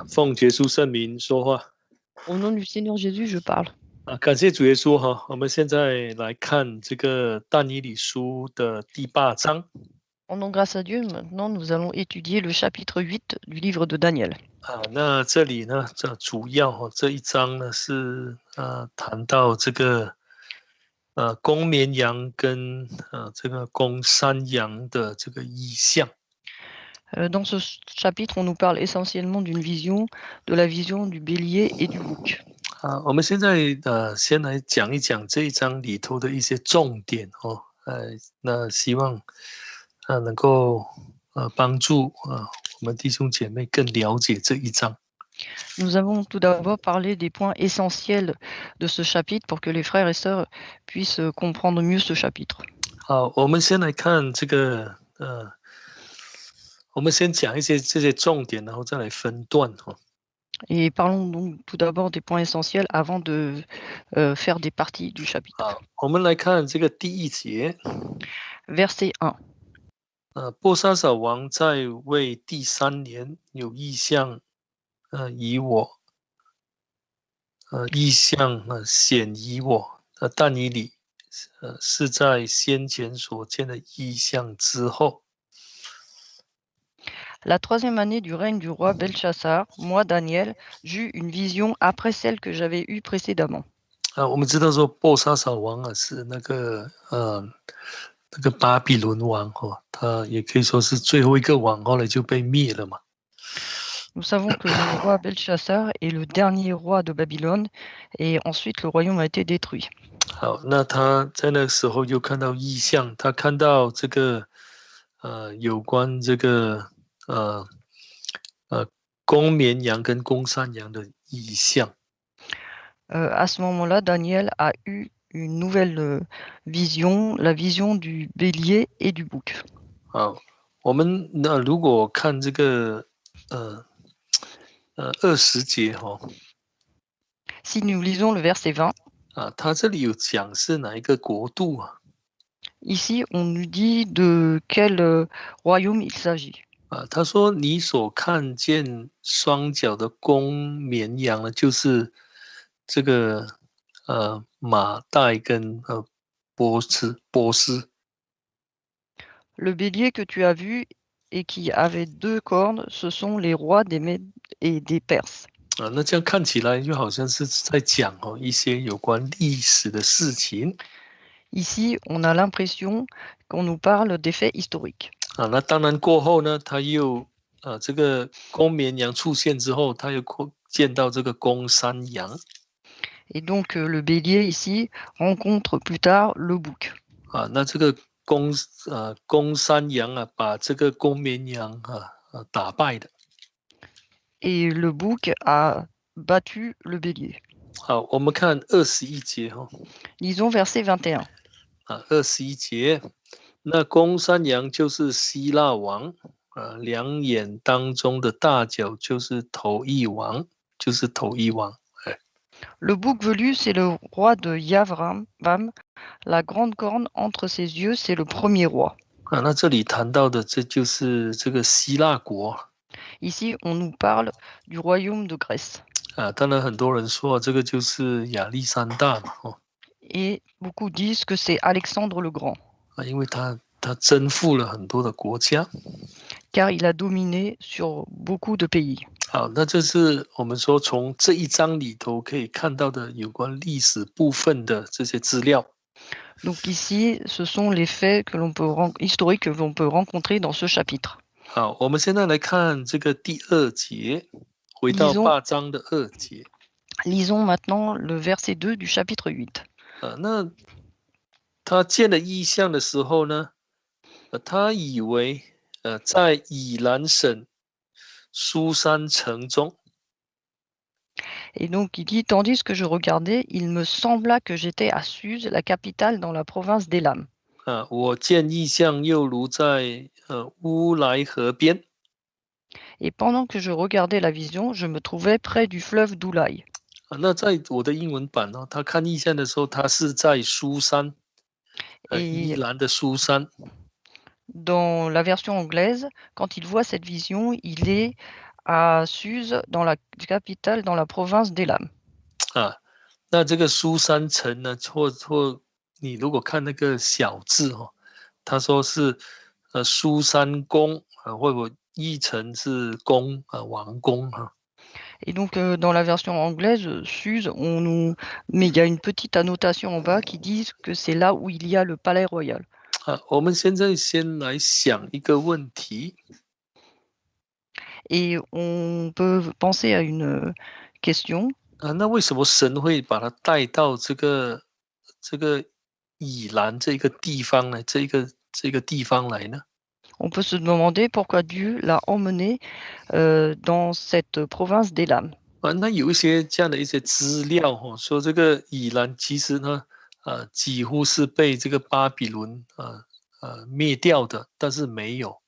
奉耶稣圣名说话 Au nom du Seigneur Jésus, je parle. 感谢主耶稣哈。我们现在来看这个但以理书的第8章 Rendons grâce à Dieu. Maintenant, nous allons étudier le chapitre 8 du livre de Daniel. 那这里呢，这主要这一章呢是谈到这个公绵羊跟这个公山羊的这个意象。Dans ce chapitre, on nous parle essentiellement d'une vision, de la vision du bélier et du bouc. 我们现在先来讲一讲这一章里头的一些重点哦。那希望能够帮助我们弟兄姐妹更了解这一章。Nous avons tout d'abord parlé des points essentiels de ce chapitre pour que les frères et sœurs puissent comprendre mieux ce chapitre. 好，我们先来看这个我们先讲一些这些重点，然后再来分段哈。Et parlons donc tout d'abord des points essentiels avant de faire des parties du chapitre. 好，我们来看这个第1节。Verset 1. 波沙扫王在位第3年，有异象，以我，异象显以我，但以理，是在先前所见的异象之后。La 3e année du règne du roi Belchassar, moi, Daniel, j'eus une vision après celle que j'avais eue précédemment. 我们知道说波沙扫王是那个巴比伦王他也可以说是最后一个王，后来就被灭了嘛。Nous savons que le roi Belchassar est le dernier roi de Babylone et ensuite le royaume a été détruit. 好，那他在那时候又看到异象，他看到这个有关这个公绵羊跟公山羊的异象。À ce moment-là, Daniel a eu une nouvelle vision, la vision du bélier et du bouc. 好，我们如果看这个20节Si nous lisons le verset 20, 他这里有讲是哪一个国度啊？ ici on nous dit de quel royaume il s'agit. 他说你所看见双脚的公绵羊呢，就是这个马代跟波斯。Le bélier que tu as vu et qui avait 2 cornes, ce sont les rois des Mèdes et des Perses. 那这样看起来就好像是在讲一些有关历史的事情。Ici, on a l'impression qu'on nous parle des faits historiques. 那当然过后呢，他又这个公绵羊出现之后，他又见到这个公山羊。Et donc le bélier ici rencontre plus tard le bouc. 那这个公山羊把这个公绵羊打败的。Et le bouc a battu le bélier. 好，我们看21节Lisons verset 21. 21节，那公山羊就是希腊王两眼当中的大角就是头一王，就是头一王。Le bouc velu, c'est le roi de Yavram. La grande corne entre ses yeux, c'est le premier roi. 那这里谈到的这就是这个希腊国。Ici, on nous parle du royaume de Grèce. 当然很多人说这个就是亚历山大嘛Et beaucoup disent que c'est Alexandre le Grand. 因为他征服了很多的国家。Car il a dominé sur beaucoup de pays. 好，那这是我们说从这一章里头可以看到的有关历史部分的这些资料。Donc ici, ce sont les faits historiques que l'on peut rencontrer dans ce chapitre. 好，我们现在来看这个第2节，回到8章的2节。Lisons maintenant le verset 2 du chapitre 8. 那他见了异象的时候呢，他以为在以兰省苏珊城中。Et donc il dit, tandis que je regardais, il me sembla que j'étais à Suse, la capitale dans la province d'Élam. 我见异象又如在乌来河边。Et pendant que je regardais la vision, je me trouvais près du fleuve d'Oulaï. 那在我的英文版他看异象的时候，他是在苏珊，宜兰的苏珊。Dans la version anglaise, quand il voit cette vision, il est à Suse, dans la capitale, dans la province d'Élam. 啊。那这个苏珊城呢，或你如果看那个小字哦，他说是苏珊宫啊，或者译成是宫王宫哈。Et donc, dans la version anglaise, Suse, mais il y a une petite annotation en bas qui dit que c'est là où il y a le palais royal. 我们现在先来想一个问题 Et on peut penser à une question. 那为什么神会把他带到这个以兰这个地方呢？这个地方来呢？ On peut se demander pourquoi Dieu l'a emmené dans cette province d'Élam. 那有一些这样的一些资料说这个以兰其实呢，几乎是被这个巴比伦灭掉的，但是没有。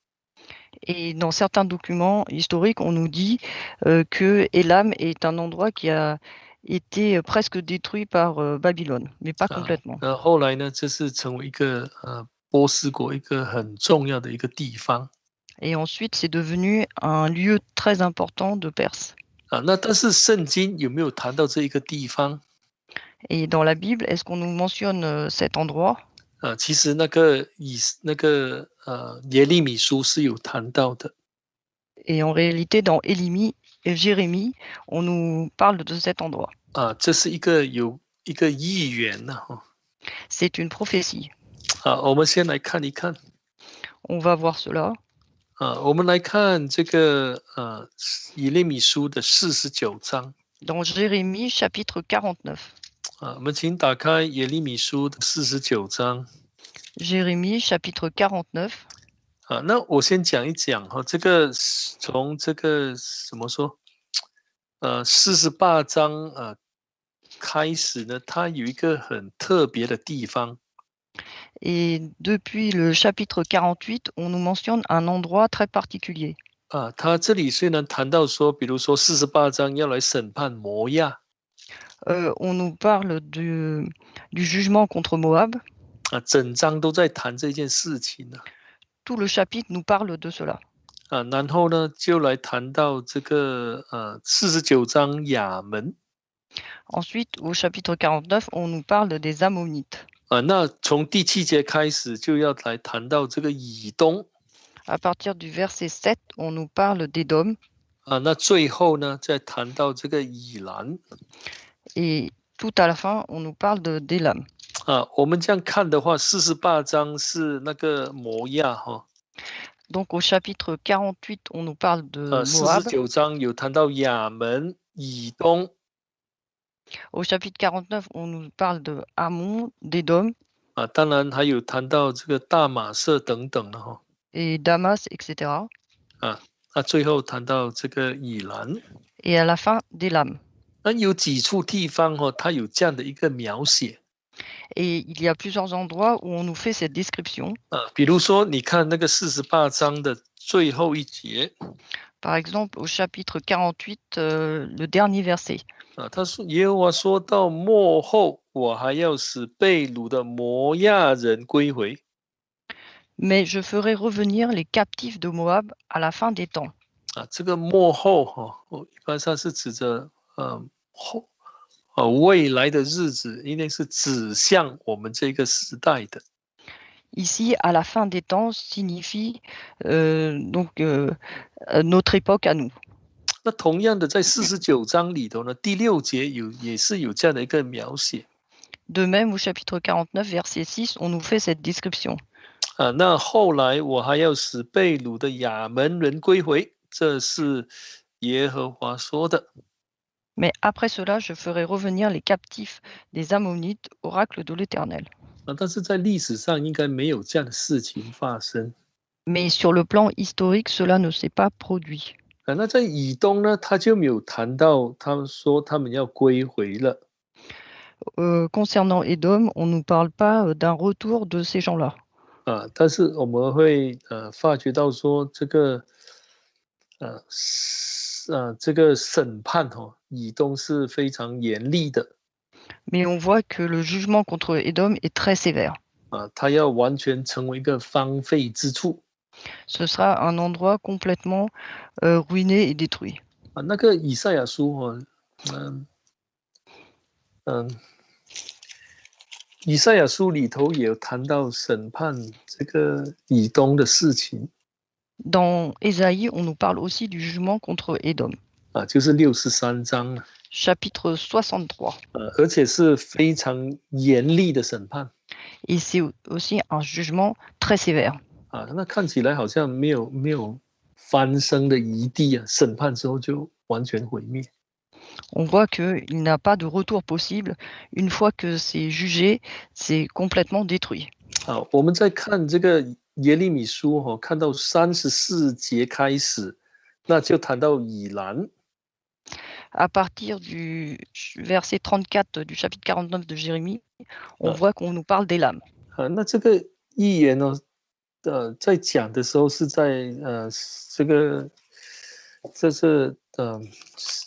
Et dans certains documents historiques, on nous dit que Élam est un endroit qui a été presque détruit par Babylone, mais pas complètement. 后来呢，这是成为一个波斯国一个很重要的一个地方。Et ensuite, c'est devenu un lieu très important de Perse. 那但是圣经有没有谈到这一个地方？ Et dans la Bible, est-ce qu'on nous mentionne cet endroit? 其实那个耶利米书是有谈到的。 Et en réalité, dans Jérémie, on nous parle de cet endroit. 这是有一个预言呢。C'est une prophétie. 我们先来看一看。 On va voir cela. 我们来看这个以利米书的49章。 Dans Jérémie, chapitre 49. 我们请打开耶利米书的49章。 Jérémie, chapitre 49. 那我先讲一讲这个从这个怎么说48章开始呢，它有一个很特别的地方。 Et depuis le chapitre 48, on nous mentionne un endroit très particulier. 它这里虽然谈到说，比如说48章要来审判摩亚。 on nous parle du jugement contre Moab. 整章都在谈这件事情呢。 Tout le chapitre nous parle de cela. 然后呢，就来谈到这个49章亚门。 Ensuite, au chapitre 49, on nous parle des Ammonites. 那从第7节开始就要来谈到这个以东。 À partir du verset 7, on nous parle d'Édom. 那最后呢，再谈到这个以兰。 Et tout à la fin, on nous parle d'Élam. 我们这样看的话，48章是那个摩亚哈。 Donc au chapitre 48, on nous parle de Moab. 49章有谈到亚门、以东。 Au chapitre 49, on nous parle de Ammon, d'Édom. 当然还有谈到这个大马色等等的哈。 Et Damas, etc. 那最后谈到这个以兰。 Et à la fin, d'Élam. 那有几处地方它有这样的一个描写。 Et il y a plusieurs endroits où on nous fait cette description. 比如说你看那个48章的最后一节。 Par exemple, au chapitre 48, le dernier verset. 他说耶和华说到末后，我还要使被掳的摩亚人归回。 Mais je ferai revenir les captifs de Moab à la fin des temps. 这个末后一般上是指着未来的日子，一定是指向我们这个时代的。 Ici, à la fin des temps signifie donc notre époque à nous. 那同样的，在49章里头呢，第6节也是有这样的一个描写。 De même, au chapitre 49, verset 6, on nous fait cette description. 那后来我还要使被掳的亚门人归回，这是耶和华说的。 Mais après cela, je ferai revenir les captifs des Ammonites, oracle de l'Éternel. 但是在历史上应该没有这样的事情发生。 Mais sur le plan historique, cela ne s'est pas produit. 那在以东呢，他就没有谈到，他们说他们要归回了。 Concernant Édom, on ne nous parle pas d'un retour de ces gens-là. 但是我们会发觉到说这个审判以东是非常严厉的。 Mais on voit que le jugement contre Édom est très sévère. 他要完全成为一个荒废之处。Ce sera un endroit complètement ruiné et détruit. 那个以赛亚书嗯嗯，以赛亚书里头也有谈到审判这个以东的事情。Dans Ésaïe, on nous parle aussi du jugement contre Édom. 就是63章 Chapitre 63. 而且是非常严厉的审判。Et c'est aussi un jugement très sévère. 那看起来好像没有翻身的余地啊，审判之后就完全毁灭。On voit qu'il n'a pas de retour possible. Une fois que c'est jugé, c'est complètement détruit. 我们在看这个耶利米书看到34节开始，那就谈到以兰。À partir du verset 34 du chapitre 49 de Jérémie, on voit qu'on nous parle d'élam. 那这个预言呢，在讲的时候是在这个这是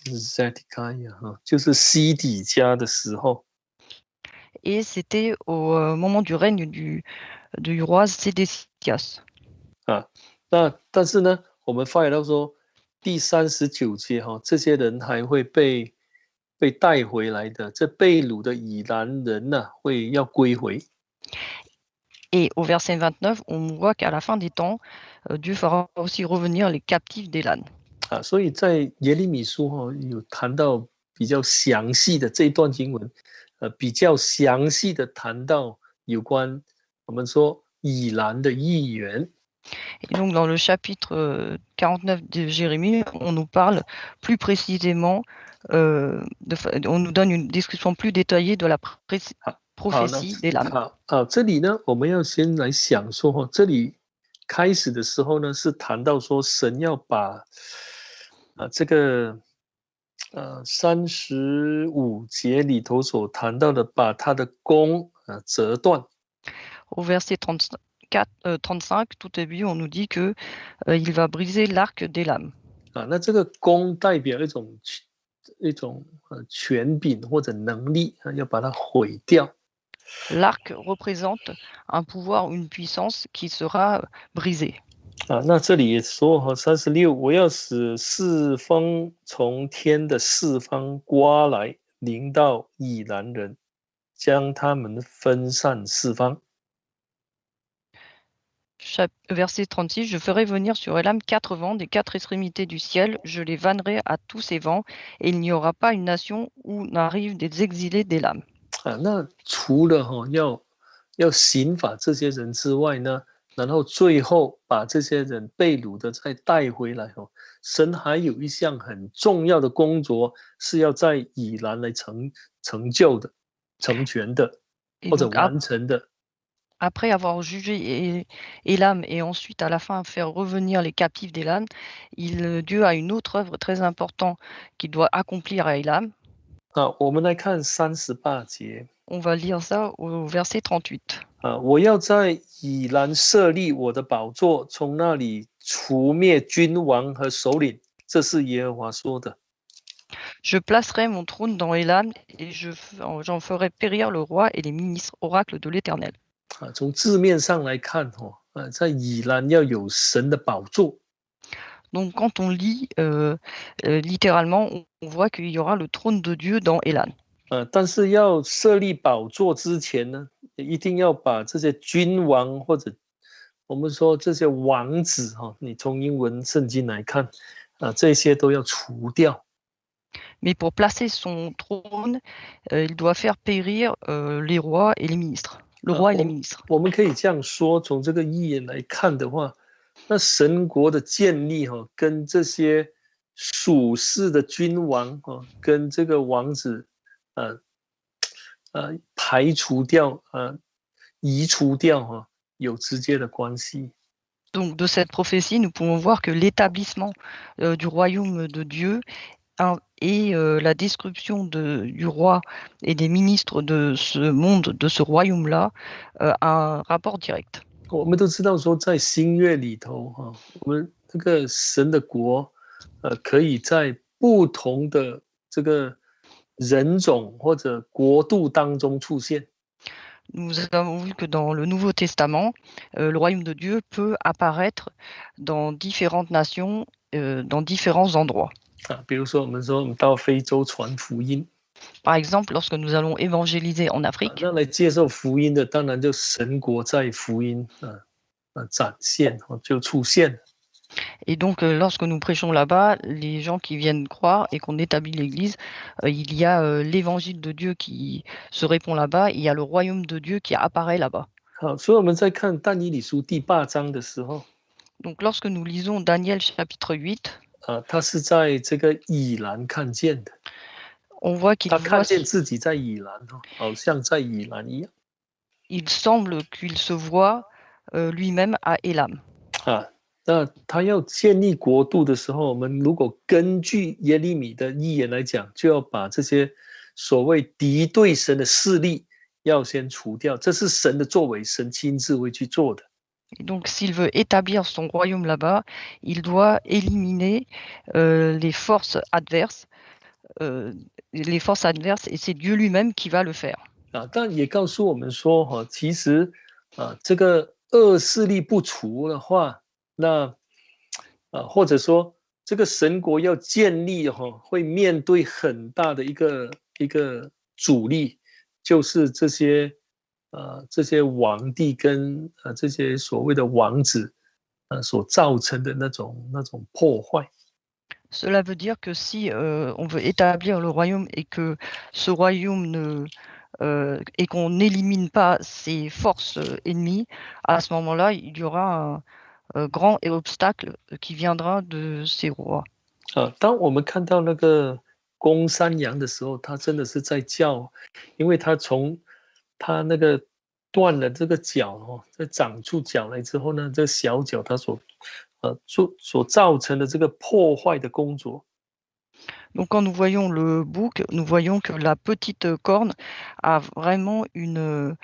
Zedekiah 就是西底家的时候。Et c'était au moment du règne du roi Sédécias. 但是呢，我们发现到说第39节这些人还会被带回来的，这被掳的以兰人呢，会要归回。Et au verset 29, on voit qu'à la fin des temps, Dieu fera aussi revenir les captifs d'Élan. 所以在耶利米书有谈到比较详细的这一段经文，比较详细的谈到有关我们说以兰的预言。Et donc dans le chapitre 49 de Jérémie, on nous parle plus précisément, on nous donne une description plus détaillée de la prophétie d'Élam. 这里呢，我们要先来想说这里开始的时候呢，是谈到说神要把这个35节里头所谈到的，把他的弓折断。Au verset 35, tout début, on nous dit que il va briser l'arc d'Élam. 那这个弓代表一种权柄或者能力要把它毁掉。L'arc représente un pouvoir, une puissance qui sera brisée. 那这里也说36，我要使四风从天的四方刮来，临到以兰人，将他们分散四方。Verset 36, je ferai venir sur Élam 4 vents des 4 extrémités du ciel, je les vannerai à tous ces vents, et il n'y aura pas une nation où n'arrivent des exilés d'Élam. 那除了要刑罚这些人之外呢，然后最后把这些人被掳的再带回来神还有一项很重要的工作是要在以兰来成就的、成全的，或者完成的。Après avoir jugé Élam et ensuite à la fin faire revenir les captifs d'Élam, Dieu a une autre œuvre très importante qu'il doit accomplir à Élam. 我们来看38节。On va lire ça au verset 38. 我要在以兰设立我的宝座，从那里除灭君王和首领，这是耶和华说的。Je placerai mon trône dans Élam et j'en ferai périr le roi et les ministres, oracle de l'Éternel. 从字面上来看在以兰要有神的宝座。Donc quand on lit littéralement, on voit qu'il y aura le trône de Dieu dans Élan. 但是要设立宝座之前呢，一定要把这些君王或者我们说这些王子你从英文圣经来看这些都要除掉。Mais pour placer son trône, il doit faire périr les rois et les ministres. Le roi et les ministres. 我们可以这样说，从这个预言来看的话，那神国的建立跟这些属世的君王跟这个王子排除掉移除掉有直接的关系。Donc de cette prophétie, nous pouvons voir que l'établissement du royaume de Dieu et la description du roi et des ministres de ce monde, de ce royaume-là, a un rapport direct. 我们都知道说，在新约里头我们这个神的国可以在不同的这个人种或者国度当中出现。Nous avons vu que dans le Nouveau Testament, le royaume de Dieu peut apparaître dans différentes nations, dans différents endroits. 比如说我们说我们到非洲传福音， Par exemple, lorsque nous allons évangéliser en Afrique, 那来接受福音的，当然就神国在福音展现就出现了。 et donc lorsque nous prêchons là-bas, les gens qui viennent croire et qu'on établit l'Église, il y a l'évangile de Dieu qui se répand là-bas, il y a le royaume de Dieu qui apparaît là-bas. 好，所以我们在看但以理书第8章的时候， Donc lorsque nous lisons Daniel chapitre 8, 他是在这个以兰看见的， on voit qu'il 他看 voit, 见自己在以兰好像在以兰一样 il semble qu'il se voit lui-même à Élam. 那他要建立国度的时候，我们如果根据耶利米的预言来讲，就要把这些所谓敌对神的势力要先除掉，这是神的作为，神亲自会去做的。 Et donc, s'il veut établir son royaume là-bas, il doit éliminer les forces adverses, et c'est Dieu lui-même qui va le faire. 但也告诉我们说，其实这个恶势力不除的话，那或者说这个神国要建立会面对很大的一个阻力，就是这些皇帝跟这些所谓的王子所造成的那种破坏。 Cela veut dire que si on veut établir le royaume et que ce royaume et qu'on n'élimine pas ses forces ennemies, à ce moment-là, il y aura un grand obstacle qui viendra de ces rois. 当我们看到那个公山羊的时候，他真的是在叫，因为他从他那个断了这个脚再长出脚来之后呢，这个小脚它所造成的这个破坏的工作。 Donc quand nous voyons le bouc, nous voyons que la petite corne a vraiment une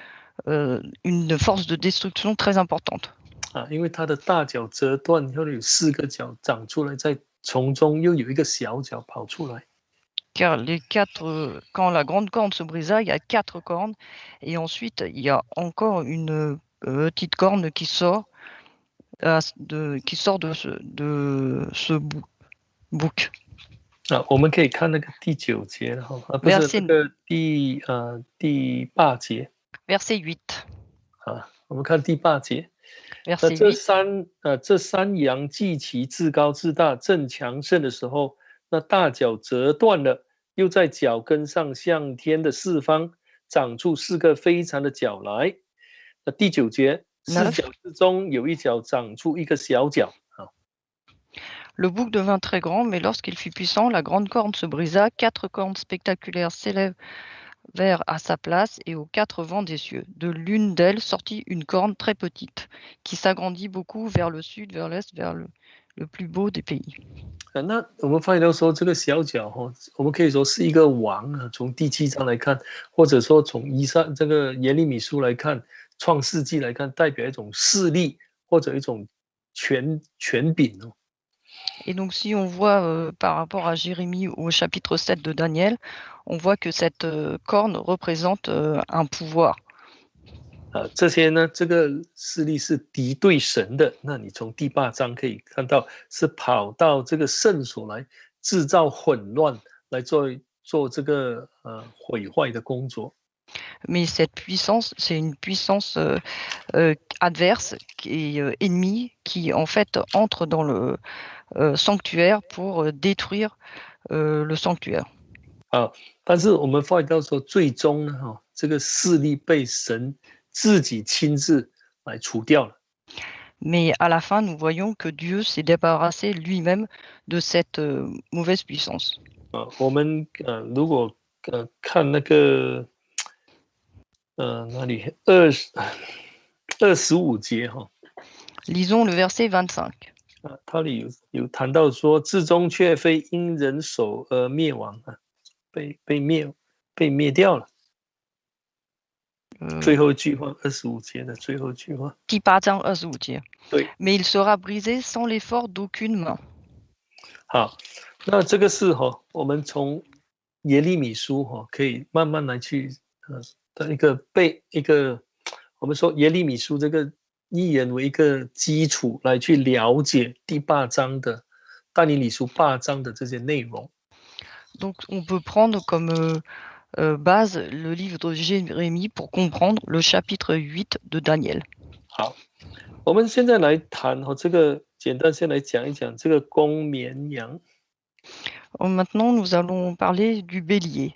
force de destruction très importante. 因为它的大脚折断，后有4个脚长出来，在从中又有一个小脚跑出来。 Car quand la grande corne se brisa, il y a 4 cornes, et ensuite il y a encore une petite corne qui sort de ce bouc. 我们可以看那个第9节了不是那个第8节。 Verset 8. 我们看第8节。 Verset 8这山羊既其自高自大正强盛的时候，那大脚折断了，又在脚跟上向天的四方长出4个非常的脚来。那第9节，4脚之中有一脚长出一个小脚。 Le bouc devint très grand, mais lorsqu'il fut puissant, la grande corne se brisa, 4 cornes spectaculaires s'élevèrent à sa place et aux 4 vents des cieux. De l'une d'elles sortit une corne très petite, qui s'agrandit beaucoup vers le sud, vers l'est, vers le plus beau des pays. 那我们发现到说，这个小脚我们可以说是一个王从第7章来看，或者说从这个耶利米书来看，创世纪来看，代表一种势力或者一种权柄。 Et donc, si on voit par rapport à Jérémie au chapitre 7 de Daniel, on voit que cette corne représente un pouvoir. 这些呢，这个势力是敌对神的。那你从第8章可以看到，是跑到这个圣所来制造混乱，来做这个毁坏的工作。 Mais cette puissance, c'est une puissance adverse et ennemie qui en fait entre dans le sanctuaire pour détruire le sanctuaire. 但是我们发现到说，最终呢，这个势力被神自己亲自来除掉了。 Mais à la fin, nous voyons que Dieu s'est débarrassé lui-même de cette mauvaise puissance. 我们如果看那个那里25节Lisons le verset 25. 它里有谈到说，至终却非因人手而灭亡被灭掉了。最后一句话，25节的最后一句话。第8章25节。对。Mais il sera brisé sans l'effort d'aucune main. 好，那这个是我们从耶利米书可以慢慢来去的一个我们说耶利米书这个预言为一个基础来去了解第8章的但以理书8章的这些内容。Donc, on peut prendre comme base le livre de Jérémie pour comprendre le chapitre 8 de Daniel. 好，我们现在来谈这个，简单先来讲一讲这个公绵羊。Maintenant, nous allons parler du bélier.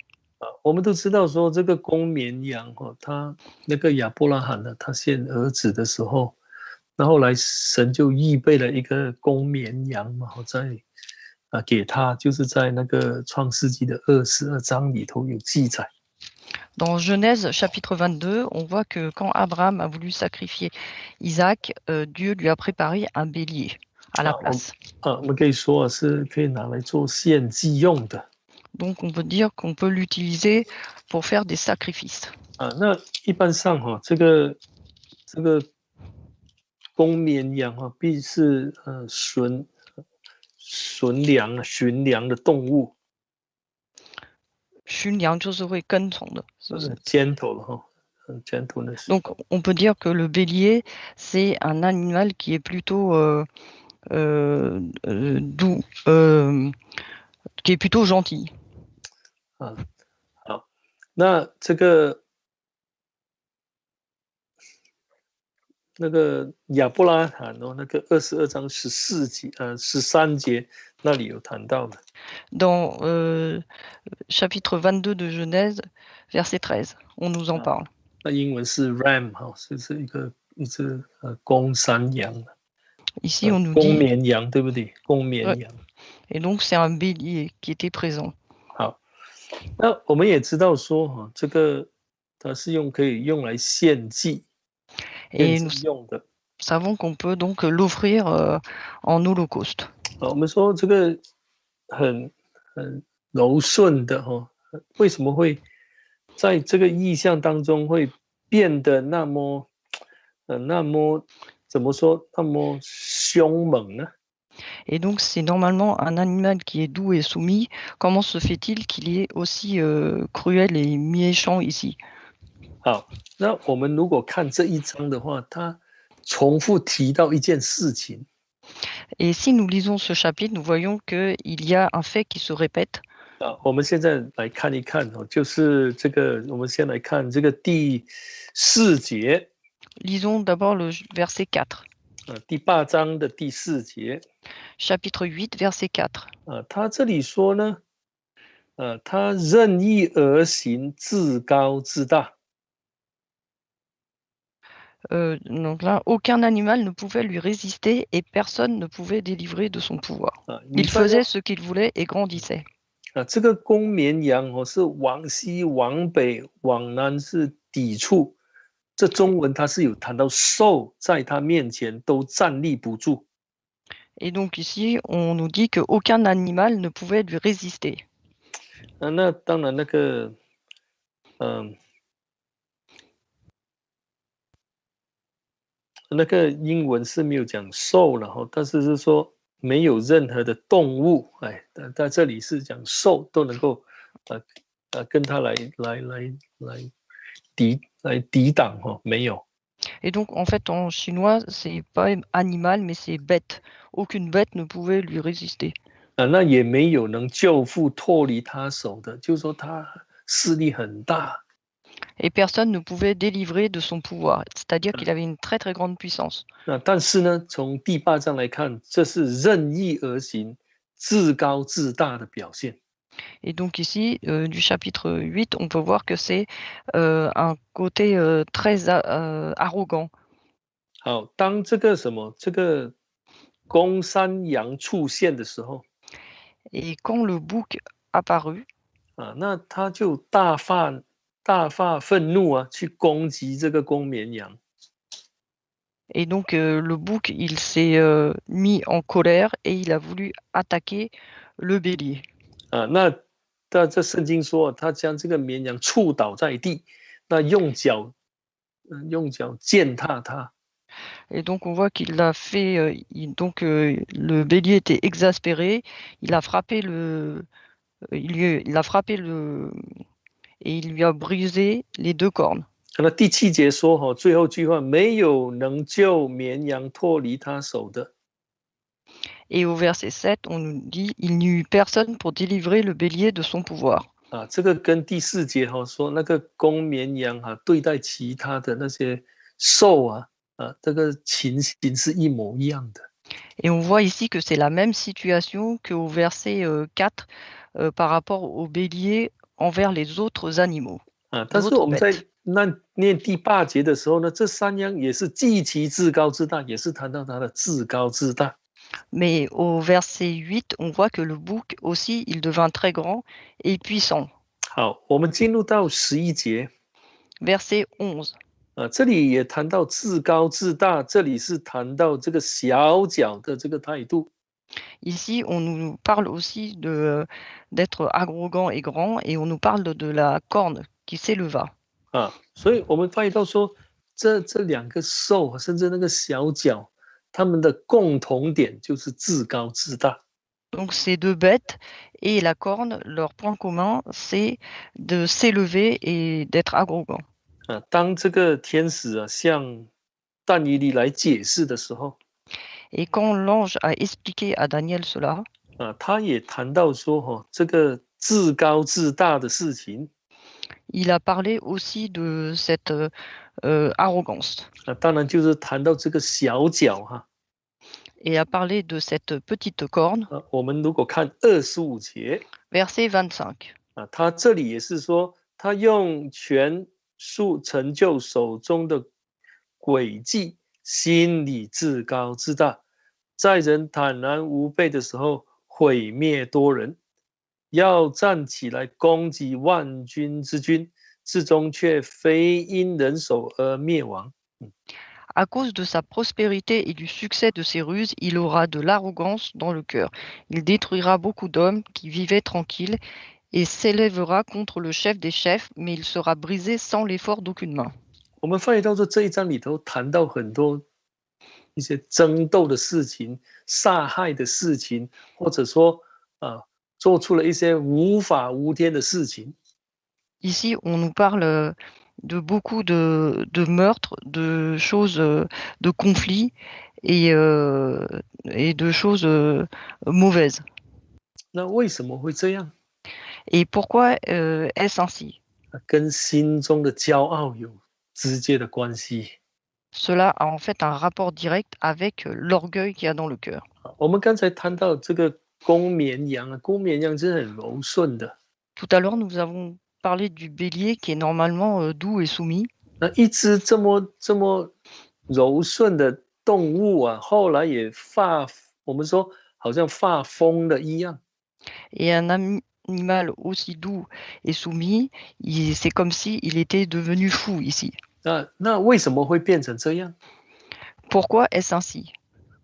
我们都知道说这个公绵羊他那个亚伯拉罕呢，他献儿子的时候，那后来神就预备了一个公绵羊嘛，在给他，就是在那个创世纪的22章里头有记载。Dans Genèse chapitre 22, on voit que quand Abraham a voulu sacrifier Isaac, Dieu lui a préparé un bélier à la place. 我们可以说是可以拿来做献祭用的。Donc, on peut dire qu'on peut l'utiliser pour faire des sacrifices. 那一般上这个公绵羊必是驯良的动物。驯良就是会跟从的，是不是？ gentle gentleness. Donc, on peut dire que le bélier, c'est un animal qui est plutôt doux, qui est plutôt gentil. 好，那这个那个亚伯拉罕那个22章13节那里有谈到的。Dans chapitre 22 de Genèse, verset 13, on nous en parle. 那英文是 ram 是一只公山羊。Ici, on nous 公 dit. 绵羊，对不对？公绵羊。Et donc, c'est un bélier qui était présent. 好，那我们也知道说这个它是可以用来献祭。Et nous savons qu'on peut donc l'offrir en holocauste. 我们说这个很柔顺的为什么会在这个意象当中会变得那么怎么说那么凶猛呢？ Et donc, c'est normalement un animal qui est doux et soumis. Comment se fait-il qu'il est aussi cruel et méchant ici? 好，那我们如果看这一章的话，它重复提到一件事情。Et si nous lisons ce chapitre, nous voyons qu'il y a un fait qui se répète. 我们现在来看一看就是这个，我们先来看这个第4节。Lisons d'abord le verset 4. 第8章的第4节。Chapitre 8, verset 4. 他这里说呢，他任意而行，自高自大。Donc là, aucun animal ne pouvait lui résister et personne ne pouvait délivrer de son pouvoir. Il faisait ce qu'il voulait et grandissait. 这个公绵羊是往西往北往南是抵触，这中文它是有谈到兽在他面前都站立不住。Et donc ici, on nous dit qu'aucun animal ne pouvait lui résister. 那当然那个英文是没有讲兽了但是是说没有任何的动物，在这里是讲兽都能够跟他来抵挡没有。Et donc en fait en chinois c'est pas animal mais c'est bête. Aucune bête ne pouvait lui résister. 那也没有能救父脱离他手的，就是说他势力很大。Et personne ne pouvait délivrer de son pouvoir, c'est-à-dire qu'il avait une très très grande puissance. 但是呢，从第8章来看，这是任意而行、自高自大的表现。Et donc ici, du chapitre 8, on peut voir que c'est un côté très arrogant. 好，当这个公山羊出现的时候， Et quand le bouc apparut, 那他就大发愤怒去攻击这个公绵羊。Et donc le bouc, il s'est mis en colère et il a voulu attaquer le bélier. 那这圣经说，他将这个绵羊触倒在地，那用脚践踏他。Et donc on voit qu'il a fait, le bélier était exaspéré, il a frappé et et il lui a brisé les 2 cornes. 那第7节说最后句话，没有能救绵羊脱离他手的。 Et au verset 7, on nous dit: Il n'y eut personne pour délivrer le bélier de son pouvoir. 这个跟第4节说那个公绵羊对待其他的那些兽这个情形是一模一样的。 Et on voit ici que c'est la même situation qu'au verset 4 par rapport au bélier envers les autres animaux. 但是我们在念第8节的时候呢，这山羊也是极其至高至大，也是谈到它的至高至大。 Mais au verset 8, on voit que le bouc aussi, il devint très grand et puissant. 好，我们进入到11节。 Verset 11. 这里也谈到至高至大，这里是谈到这个小脚的这个态度。 Ici, on nous parle aussi d'être arrogant et grand, et on nous parle de la corne qui s'éleva. 所以我们发现到说，这2个兽，甚至那个小脚，它们的共同点就是至高至大。 Donc ces 2 bêtes et la corne, leur point commun, c'est de s'élever et d'être arrogant. 当这个天使向但以理来解释的时候， Et quand l'ange a expliqué à Daniel cela, 他也谈到说这个至高至大的事情。 il a parlé aussi de cette arrogance. 当然就是谈到这个小脚Et a parlé de cette petite corne. 我们如果看25节， Verset 25. 他这里也是说，他用权术成就手中的诡计，心里至高至大，在人坦然无备的时候毁灭多人，要站起来攻击万军之君，至终却非因人手而灭亡。 À cause de sa prospérité et du succès de ses ruses, il aura de l'arrogance dans le cœur. Il détruira beaucoup d'hommes qui vivaient tranquilles et s'élèvera contre le chef des chefs, mais il sera brisé sans l'effort d'aucune main. 我们发现到说这一章里头谈到很多一些争斗的事情、杀害的事情，或者说做出了一些无法无天的事情。 Ici, on nous parle de beaucoup de meurtres, de choses, de conflits et de choses mauvaises. 那为什么会这样？ Et pourquoi est-ce ainsi? 跟心中的骄傲有直接的关系。 Cela a en fait un rapport direct avec l'orgueil qu'il y a dans le cœur. 我们刚才谈到这个公绵羊公绵羊是很柔顺的。 Tout à l'heure, nous avons parlé du bélier qui est normalement doux et soumis. 那一只这么柔顺的动物后来也我们说好像发疯了一样。 Et un animal aussi doux et soumis, c'est comme s'il était devenu fou ici. 那为什么会变成这样？ Pourquoi est-ce ainsi?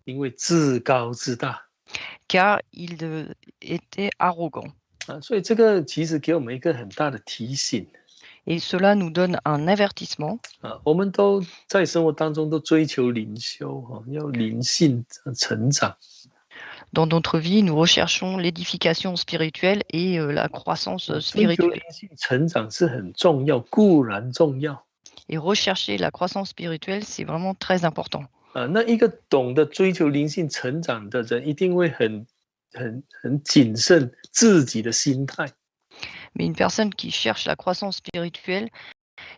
因为至高至大。 Car il était arrogant. 所以这个其实给我们一个很大的提醒。 Et cela nous donne un avertissement. 我们都在生活当中都追求灵修要灵性成长。 Dans notre vie, nous recherchons l'édification spirituelle et la croissance 追求 spirituelle. 灵性成长是很重要，固然重要。 Et rechercher la croissance spirituelle, c'est vraiment très important. 那一个懂得追求灵性成长的人，一定会很谨慎自己的心态。 Mais une personne qui cherche la croissance spirituelle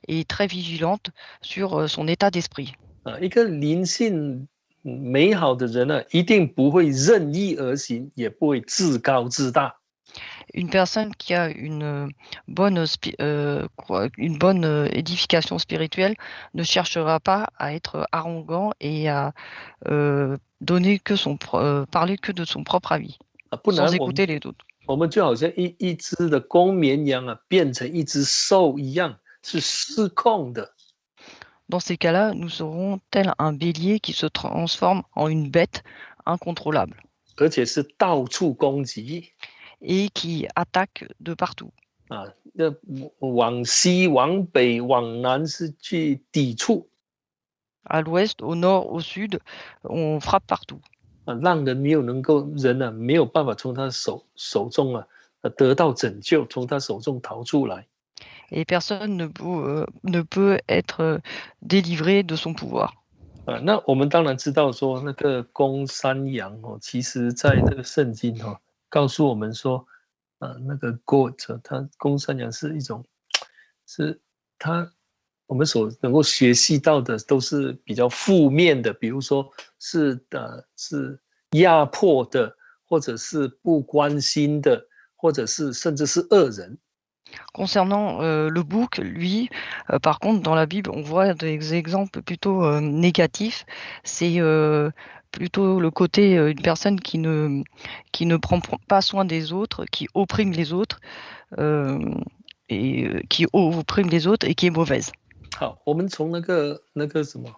est très vigilante sur son état d'esprit. 一个灵性美好的人一定不会任意而行，也不会自高自大。 Une personne qui a une bonne édification spirituelle ne cherchera pas à être arrogant et à parler que de son propre avis, 不然 sans écouter les autres. 我们就好像一只的公绵羊变成一只兽一样，是失控的。 Dans ces cas-là, nous serons tel un bélier qui se transforme en une bête incontrôlable 而且是到处攻击 et qui attaque de partout. 那往西、往北、往南是去抵触 À l'ouest, au nord, au sud, on frappe partout. 让人没有办法从他手中得到拯救，从他手中逃出来。et personne ne peut être délivré de son pouvoir. 那我们当然知道说，那个公山羊哦，其实在这个圣经哦，告诉我们说，那个 goat 它公山羊是一种，是它我们所能够学习到的都是比较负面的，比如说是压迫的，或者是不关心的，或者是甚至是恶人。Concernant le bouc, lui, par contre, dans la Bible, on voit des exemples plutôt négatifs. C'est plutôt le côté une personne qui ne prend pas soin des autres, qui opprime les autres, euh, qui opprime les autres et qui est mauvaise. 好，我们从那个什么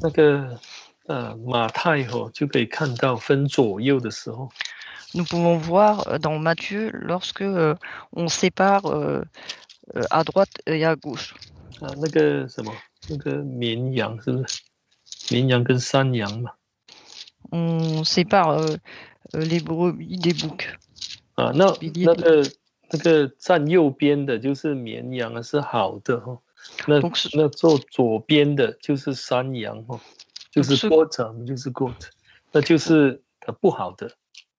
那个马太就可以看到分左右的时候， Nous pouvons voir dans Matthieu lorsque on sépare à droite et à gauche. 那个什么那个绵羊是不是？绵羊跟山羊嘛。On sépare les brebis des boucs. 那个站右边的就是绵羊是好的那 Donc, 那坐左边的就是山羊就是 ceux goat 就是 goat， 那就是不好的。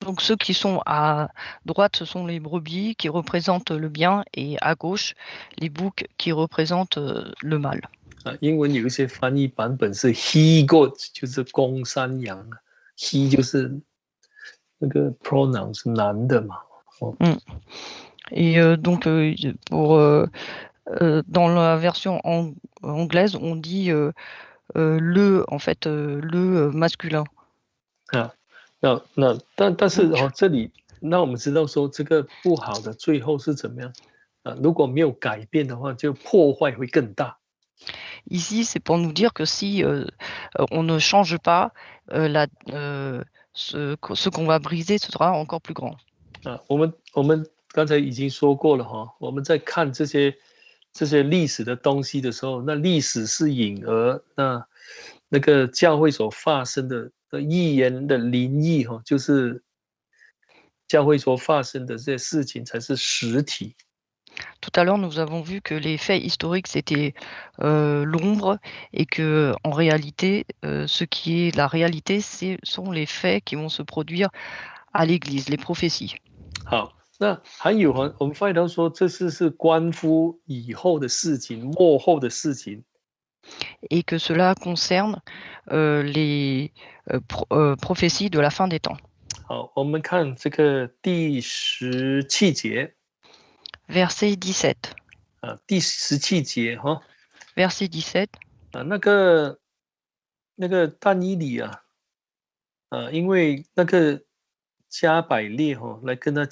Donc ceux qui sont à droite, ce sont les brebis qui représentent le bien et à gauche, les boucs qui représentent le mal. 英文有一些翻译版本是 he goat， 就是公山羊，he 就是那个 pronoun 是男的嘛。Et donc dans la version anglaise, on dit le masculin. 但是这里那我们知道说这个不好的最后是怎么样如果没有改变的话，就破坏会更大。Ici, c'est pour nous dire que si on ne change pas, ce qu'on va briser, ce sera encore plus grand. 我们刚才已经说过了我们在看这些历史的东西的时候，那历史是影儿，那个教会所发生的预言的灵异就是教会所发生的这些事情才是实体。Tout à l'heure, nous avons vu que les faits historiques, c'était l'ombre et que en réalité, ce qui est la réalité, ce sont les faits qui vont se produire à l'Église, les prophéties. 好，那还有我们发现到说，这是关乎以后的事情，末后的事情。Et que cela concerne les prophéties de la fin des temps. 好，我们看这个第17节。Verset 17. 第17节Verset 17. 那个但以理因为那个加百列来跟他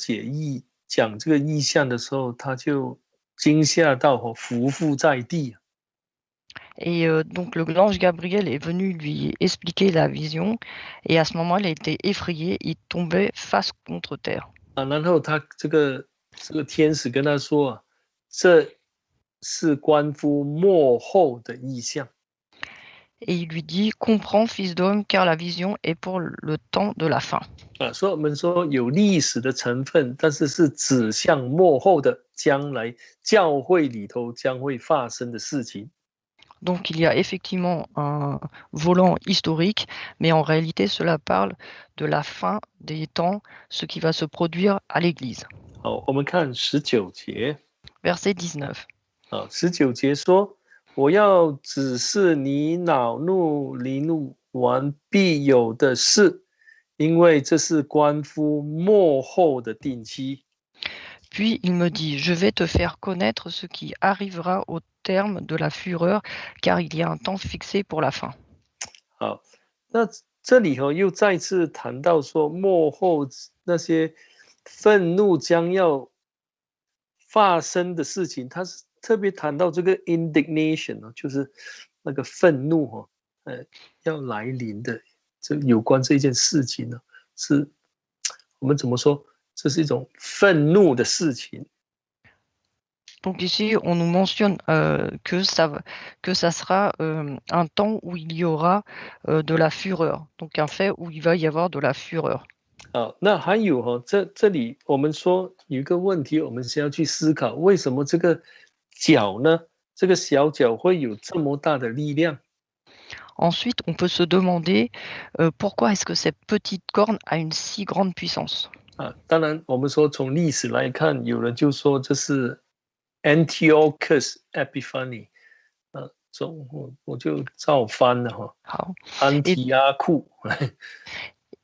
讲这个意象的时候，他就惊吓到伏伏在地。Et donc l'ange Gabriel est venu lui expliquer la vision et à ce moment il a été effrayé, il tombait face contre terre. 然后他这个天使跟他说这是关乎末后的意象。Et il lui dit, comprends, fils d'homme, car la vision est pour le temps de la fin. 所以我们说有历史的成分，但是是指向末后的将来教会里头将会发生的事情。Donc il y a effectivement un volant historique, mais en réalité cela parle de la fin des temps, ce qui va se produire à l'Église. 好，我们看19节。Verset 19. 19节说：“我要指示你恼怒离怒完必有的事，因为这是关乎末后的定期。” Puis il me dit, je vais te faire connaître ce qui arrivera au terme de la fureur, car il y a un temps fixé pour la fin. 好，那这里又再次谈到说末后那些愤怒将要发生的事情，他是特别谈到这个 indignation 就是那个愤怒要来临的，这有关这件事情呢，是我们怎么说？这是一种愤怒的事情。Donc ici, on nous mentionne que ça sera un temps où il y aura de la fureur. Donc un fait où il va y avoir de la fureur. 好，那还有哈、这里我们说有一个问题，我们先要去思考，为什么这个脚呢？这个小脚会有这么大的力量？ Ensuite, on peut se demander pourquoi est-ce que cette petite corne a une si grande puissance. 啊？当然，我们说从历史来看，有人就说这是 Antiochus Epiphanes 啊，我就照翻了哈，好。安 Et, 提阿库。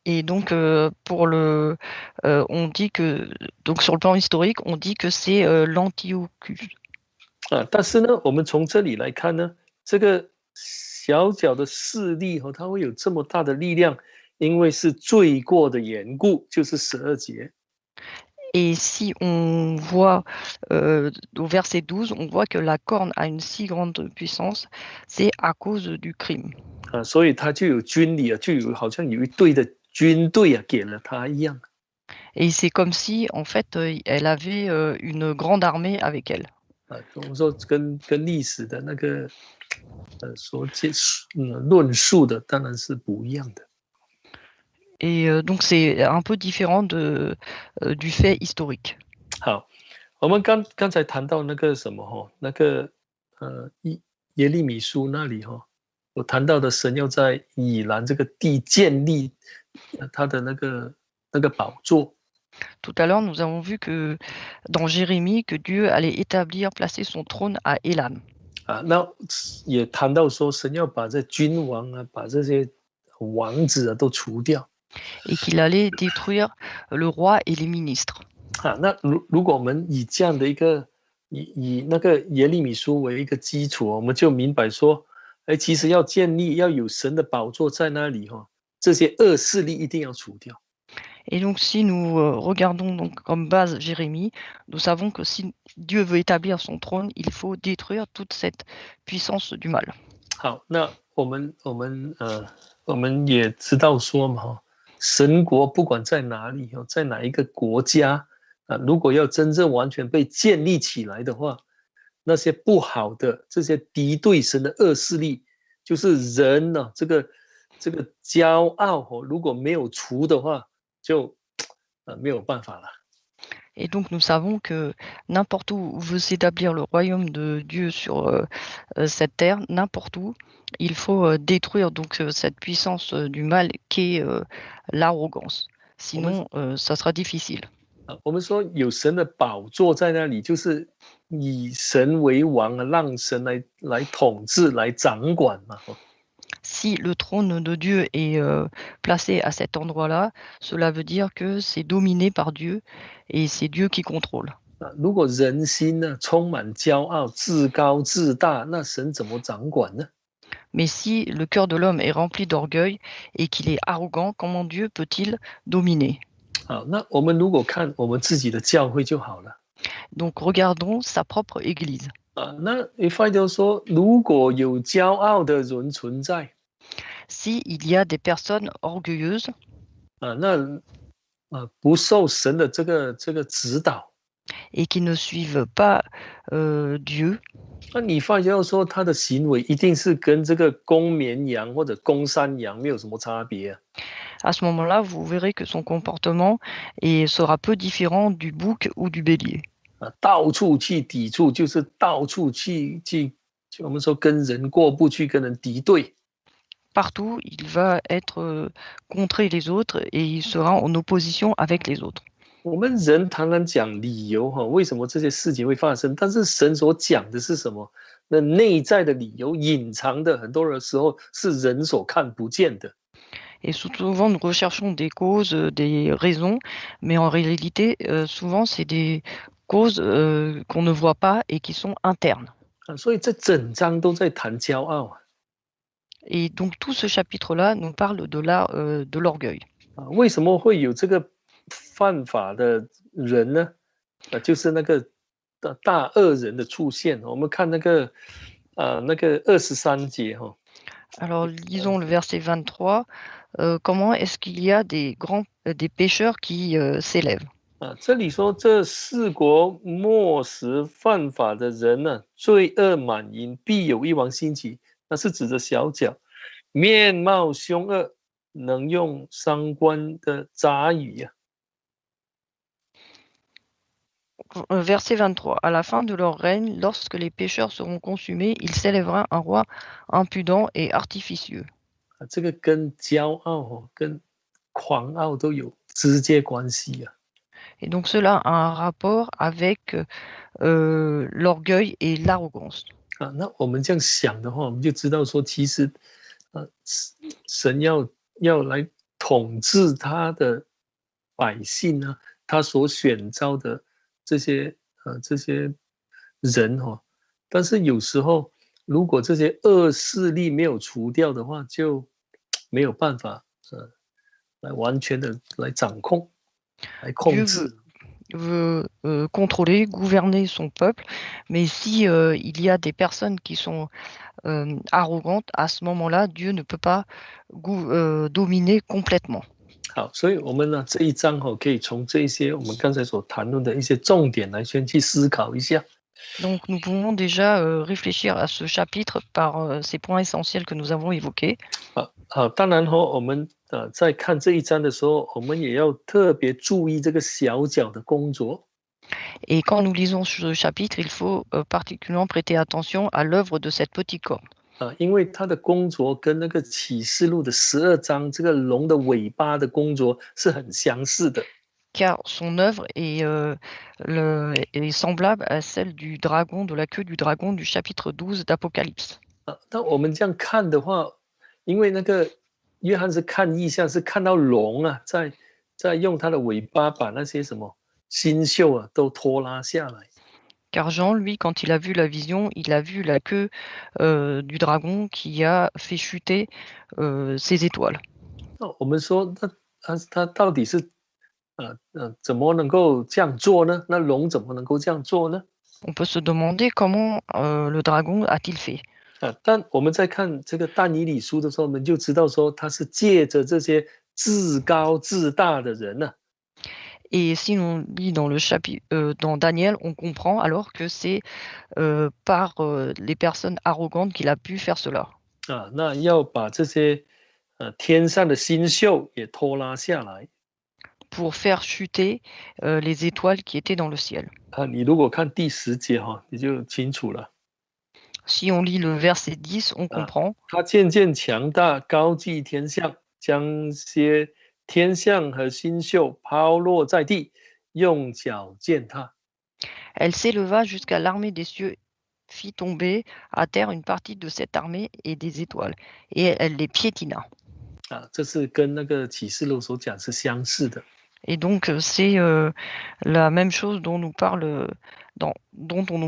et donc, on dit que, donc sur le plan historique, on dit que c'est l'Antiochus. 啊，但是呢，我们从这里来看呢，这个小脚的势力哈、它会有这么大的力量，因为是罪过的缘故，就是12节。Et si on voit au verset 12, on voit que la corne a une si grande puissance, c'est à cause du crime. 啊，所以他就有军礼啊，就有好像有一队的军队啊，给了他一样。Et c'est comme si, en fait, elle avait une grande armée avec elle. 啊，我们说跟历史的那个论述的当然是不一样的。Et donc, c'est un peu différent du fait historique. 好，我们刚才谈到那个什么哈，那个耶利米书那里哈，我谈到的神要在以兰这个地建立他的那个宝座。Tout à l'heure, nous avons vu que dans Jérémie, que Dieu allait établir, placer son trône à Élam. 啊，那也谈到说神要把这君王啊，把这些王子啊都除掉。Et qu'il allait détruire le roi et les ministres. 啊，那如果我们以这样的一个以那个耶利米书为一个基础，我们就明白说，哎，其实要建立要有神的宝座在那里哈，这些恶势力一定要除掉。 Et donc, si nous regardons donc comme base Jérémie, nous savons que si Dieu veut établir son trône, il faut détruire toute cette puissance du mal. 好，那我们也知道说嘛哈，神国不管在哪里哈，在哪一个国家啊，如果要真正完全被建立起来的话，那些不好的这些敌对神的恶势力，就是人呢、这个骄傲哦，如果没有除的话，就没有办法了。 Et donc, nous savons que n'importe où veut s'établir le royaume de Dieu sur cette terre, n'importe où, il faut détruire donc cette puissance du mal qui est l'arrogance. Sinon, ça sera difficile. 啊，我们说有神的宝座在那里，就是以神为王啊，让神来统治、来掌管嘛。Si le trône de Dieu est placé à cet endroit-là, cela veut dire que c'est dominé par Dieu et c'est Dieu qui contrôle. 啊，如果人心呢充满骄傲、自高自大，那神怎么掌管呢？ Mais si le cœur de l'homme est rempli d'orgueil et qu'il est arrogant, comment Dieu peut-il dominer? 好，那我们如果看我们自己的教会就好了。 Donc regardons sa propre Église. 啊，那你发现说，如果有骄傲的人存在， S'il y a des personnes orgueilleuses 啊，那不受神的这个指导， et qui ne suivent pas Dieu, 那你发现说他的行为一定是跟这个公绵羊或者公山羊没有什么差别啊。 à ce moment-là, vous verrez que son comportement sera peu différent du bouc ou du bélier. 啊，到处去抵触，就是到处我们说跟人过不去，跟人敌对。 Partout, il va être contre les autres et il sera en opposition avec les autres. 我们人常常讲理由哈，为什么这些事情会发生？但是神所讲的是什么？那内在的理由，隐藏的，很多的时候是人所看不见的。 Et souvent, nous recherchons des causes, des raisons, mais en réalité, souvent, c'est des causes qu'on ne voit pas et qui sont internes. 啊，所以这整章都在谈骄傲啊。 Et donc, tout ce chapitre-là nous parle de l'orgueil. 啊，为什么会有这个犯法的人呢？就是那个大恶人的出现。我们看那个23节哈。 Alors, lisons le verset 23. Comment est-ce qu'il y a des pécheurs qui s'élèvent? 啊，这里说这四国末时犯法的人呢，罪恶满盈，必有一王兴起。那是指着小脚，面貌凶恶，能用相关的杂语呀、Verset 23. À la fin de leur règne, lorsque les pécheurs seront consumés, il s'élèvera un roi impudent et artificieux. 这个跟骄傲跟狂傲都有直接关系啊。Et donc cela a un rapport avec l'orgueil et l'arrogance. 那我们这样想的话，我们就知道说，其实，神要来统治他的百姓呢，他所选召的这些人但是有时候如果这些恶势力没有除掉的话，就没有办法来完全的来掌控、来控 Dieu 制。veut contrôler, gouverner son peuple, mais si il y a des personnes qui sont arrogantes, à ce moment-là, Dieu ne peut pas dominer complètement. 好，所以我们呢这一章可以从这些我们刚才所谈论的一些重点来先去思考一下。Donc nous pouvons déjà réfléchir à ce chapitre par ces points essentiels que nous avons évoqués. 好，当然我们在看这一章的时候，我们也要特别注意这个小角的工作。Et quand nous lisons ce chapitre, il faut particulièrement prêter attention à l'œuvre de cette petite corne. 因为他的工作跟那个启示录的12章这个龙的尾巴的工作是很相似的。Car son œuvre est semblable à celle du dragon, de la queue du dragon du chapitre 12 d'Apocalypse. 那我们这样看的话，因为那个约翰是看异象，是看到龙啊，在用它的尾巴把那些什么星宿啊都拖拉下来。Car Jean, lui, quand il a vu la vision, il a vu la queue du dragon qui a fait chuter ses étoiles. 那我们说，他到底是怎么能够这样做呢？那龙怎么能够这样做呢？ On peut se demander comment le dragon a-t-il fait. 但我们在看这个但以理书的时候，我们就知道说，他是借着这些自高自大的人呢、Et si on lit dans le chapitre, dans Daniel, on comprend alors que c'est par les personnes arrogantes qu'il a pu faire cela. 那要把这些天上的星宿也拖拉下来。Pour faire chuter les étoiles qui étaient dans le ciel. 你如果看第10节你就清楚了。Si on lit le verset 10, on comprend. 他渐渐强大，高跻天象，将些天象和星宿抛落在地，用脚践踏。 Elle s'éleva jusqu'à l'armée des cieux, fit tomber à terre une partie de cette armée et des étoiles, et elle les piétina. 这是跟那个启示录所讲是相似的。 Et donc, c'est la même chose dont on nous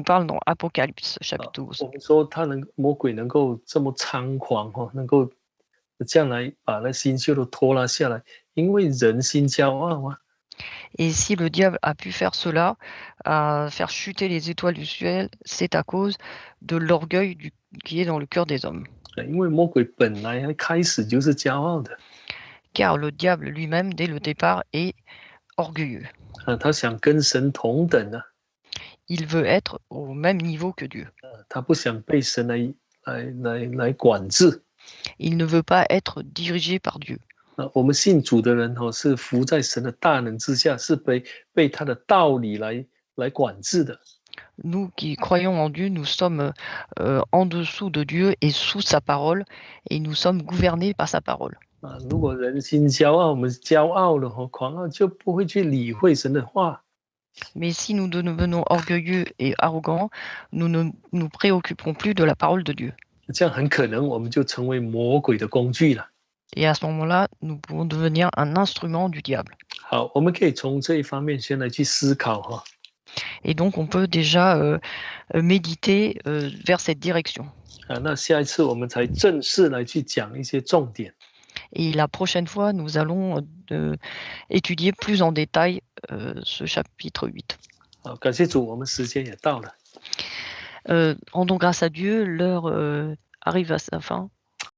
parle dans Apocalypse, chapitre 12. 我们说魔鬼能够这么猖狂能够这样来把那星宿都拖拉下来，因为人心骄傲啊。 Et si le diable a pu faire cela, à faire chuter les étoiles du ciel, c'est à cause de l'orgueil qui est dans le cœur des hommes. 因为魔鬼本来开始就是骄傲的。 Car le diable lui-même, dès le départ, est orgueilleux. 他想跟神同等啊。 Il veut être au même niveau que Dieu. 他不想被神来管制。 Il ne veut pas être dirigé par Dieu. 我们信主的人是服在神的大能之下，是被他的道理来管制的。 Nous qui croyons en Dieu, nous sommes en dessous de Dieu et sous sa parole, et nous sommes gouvernés par sa parole. 如果人心骄傲，我们骄傲了狂傲，就不会去理会神的话。 Mais si nous devenons orgueilleux et arrogants, nous ne nous préoccuperons plus de la parole de Dieu. 这样很可能我们就成为魔鬼的工具了。 Et à ce moment-là, nous pouvons devenir un instrument du diable. 好，我们可以从这一方面先来去思考 Et donc, on peut déjà méditer vers cette direction. 那下一次我们才正式来去讲一些重点。 Et la prochaine fois, nous allons étudier plus en détail ce chapitre 8. 好，感谢主，我们时间也到了。 Rendons grâce à Dieu, l'heure arrive à sa fin.